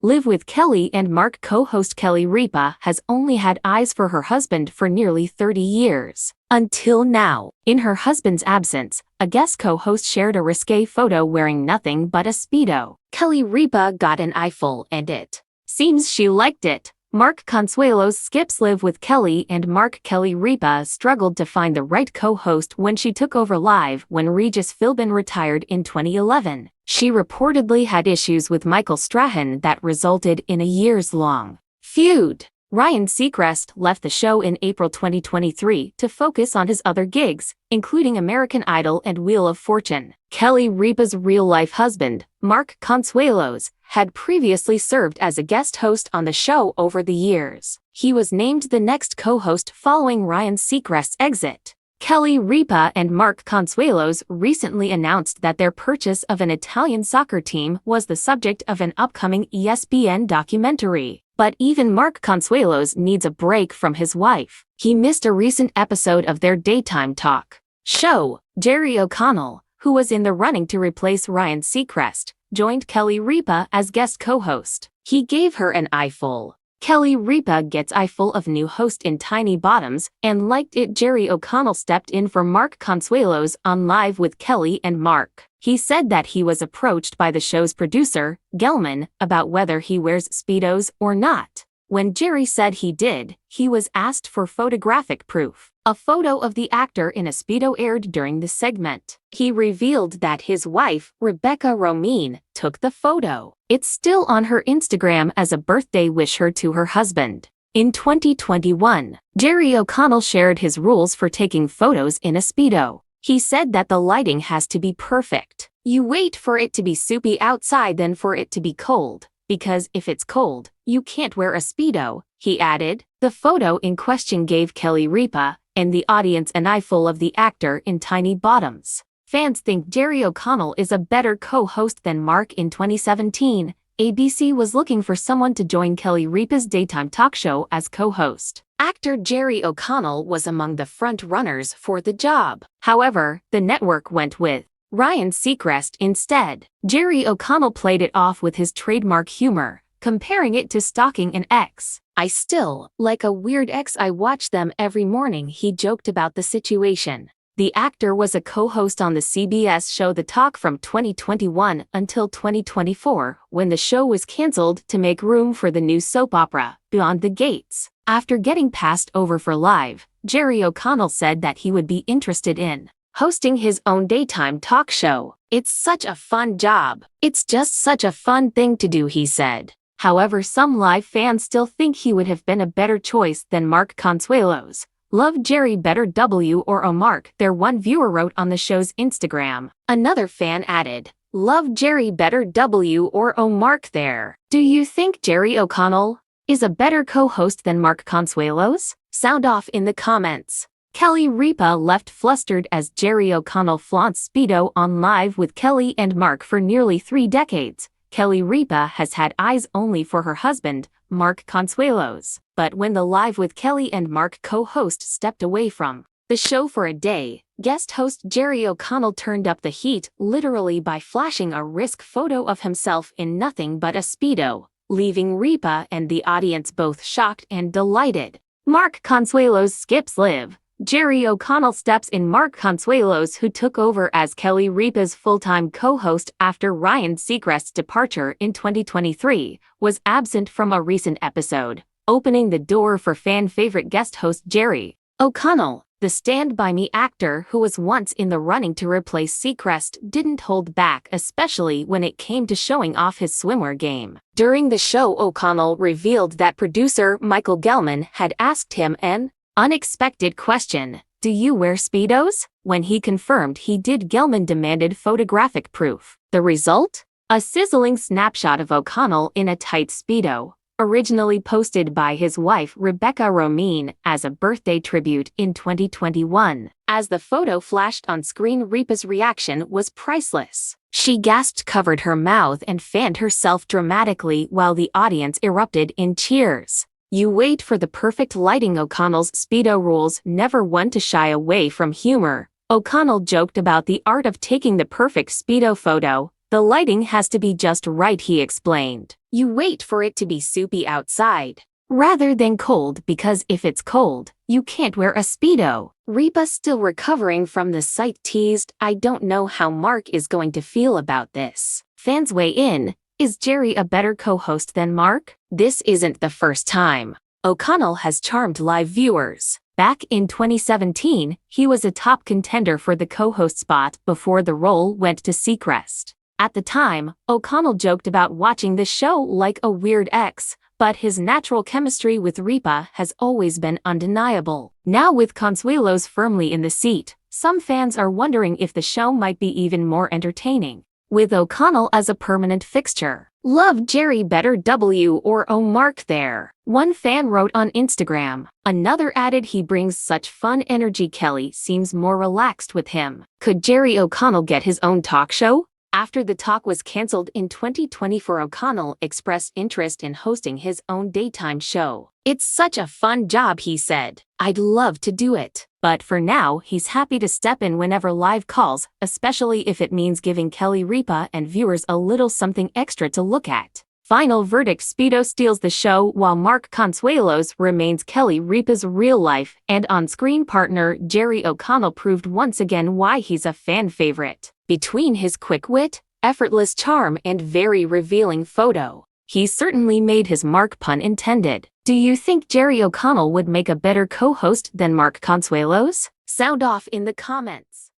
Live with Kelly and Mark co-host Kelly Ripa has only had eyes for her husband for nearly 30 years. Until now, in her husband's absence, a guest co-host shared a risque photo wearing nothing but a Speedo. Kelly Ripa got an eyeful and it seems she liked it. Mark Consuelo's skips Live with Kelly and Mark. Kelly Ripa struggled to find the right co-host when she took over Live when Regis Philbin retired in 2011. She reportedly had issues with Michael Strahan that resulted in a years-long feud. Ryan Seacrest left the show in April 2023 to focus on his other gigs, including American Idol and Wheel of Fortune. Kelly Ripa's real-life husband, Mark Consuelos, had previously served as a guest host on the show over the years. He was named the next co-host following Ryan Seacrest's exit. Kelly Ripa and Mark Consuelos recently announced that their purchase of an Italian soccer team was the subject of an upcoming ESPN documentary. But even Mark Consuelos needs a break from his wife. He missed a recent episode of their daytime talk show. Jerry O'Connell, who was in the running to replace Ryan Seacrest, joined Kelly Ripa as guest co-host. He gave her an eyeful. Kelly Ripa gets eyeful of new host in Tiny Bottoms and liked it. Jerry O'Connell stepped in for Mark Consuelos on Live with Kelly and Mark. He said that he was approached by the show's producer, Gelman, about whether he wears Speedos or not. When Jerry said he did, he was asked for photographic proof. A photo of the actor in a Speedo aired during the segment. He revealed that his wife, Rebecca Romijn, took the photo. It's still on her Instagram as a birthday wish to her husband. In 2021, Jerry O'Connell shared his rules for taking photos in a Speedo. He said that the lighting has to be perfect. You wait for it to be soupy outside then for it to be cold, because if it's cold, you can't wear a Speedo, he added. The photo in question gave Kelly Ripa and the audience an eyeful of the actor in Tiny Bottoms. Fans think Jerry O'Connell is a better co-host than Mark. In 2017, ABC was looking for someone to join Kelly Ripa's daytime talk show as co-host. Actor Jerry O'Connell was among the front-runners for the job. However, the network went with Ryan Seacrest instead. Jerry O'Connell played it off with his trademark humor, comparing it to stalking an ex. "I still, like a weird ex, I watch them every morning," he joked about the situation. The actor was a co-host on the CBS show The Talk from 2021 until 2024, when the show was canceled to make room for the new soap opera, Beyond the Gates. After getting passed over for Live, Jerry O'Connell said that he would be interested in hosting his own daytime talk show. "It's such a fun job. It's just such a fun thing to do," he said. However, some Live fans still think he would have been a better choice than Mark Consuelos. "Love Jerry better W or O Mark," their one viewer wrote on the show's Instagram. Another fan added, "Love Jerry better W or O Mark there." Do you think Jerry O'Connell is a better co-host than Mark Consuelos? Sound off in the comments. Kelly Ripa left flustered as Jerry O'Connell flaunts Speedo on Live with Kelly and Mark. For nearly 3 decades, Kelly Ripa has had eyes only for her husband, Mark Consuelos. But when the Live with Kelly and Mark co-host stepped away from the show for a day, guest host Jerry O'Connell turned up the heat literally by flashing a risk photo of himself in nothing but a Speedo, leaving Ripa and the audience both shocked and delighted. Mark Consuelos skips Live. Jerry O'Connell steps in. Mark Consuelos, who took over as Kelly Ripa's full-time co-host after Ryan Seacrest's departure in 2023, was absent from a recent episode, opening the door for fan-favorite guest host Jerry O'Connell. The Stand By Me actor, who was once in the running to replace Seacrest, didn't hold back, especially when it came to showing off his swimwear game. During the show, O'Connell revealed that producer Michael Gelman had asked him an unexpected question: "Do you wear Speedos?" When he confirmed he did, Gelman demanded photographic proof. The result? A sizzling snapshot of O'Connell in a tight Speedo, originally posted by his wife Rebecca Romijn as a birthday tribute in 2021. As the photo flashed on screen, Ripa's reaction was priceless. She gasped, covered her mouth, and fanned herself dramatically while the audience erupted in cheers. You wait for the perfect lighting. O'Connell's Speedo rules: never one to shy away from humor. O'Connell joked about the art of taking the perfect Speedo photo, The lighting has to be just right, he explained. You wait for it to be soupy outside, rather than cold, because if it's cold, you can't wear a Speedo. Ripa, still recovering from the sight, teased, I don't know how Mark is going to feel about this. Fans weigh in. Is Jerry a better co-host than Mark? This isn't the first time O'Connell has charmed live viewers. Back in 2017, he was a top contender for the co-host spot before the role went to Seacrest. At the time, O'Connell joked about watching the show like a weird ex, but his natural chemistry with Ripa has always been undeniable. Now with Consuelos firmly in the seat, some fans are wondering if the show might be even more entertaining with O'Connell as a permanent fixture. Love Jerry better W or O Mark there, one fan wrote on Instagram. Another added he brings such fun energy, Kelly seems more relaxed with him. Could Jerry O'Connell get his own talk show? After the talk was cancelled in 2024, O'Connell expressed interest in hosting his own daytime show. It's such a fun job, he said. I'd love to do it. But for now, he's happy to step in whenever live calls, especially if it means giving Kelly Ripa and viewers a little something extra to look at. Final verdict: Speedo steals the show, while Mark Consuelos remains Kelly Ripa's real-life and on-screen partner. Jerry O'Connell proved once again why he's a fan favorite. Between his quick wit, effortless charm, and very revealing photo, he certainly made his mark, pun intended. Do you think Jerry O'Connell would make a better co-host than Mark Consuelos? Sound off in the comments.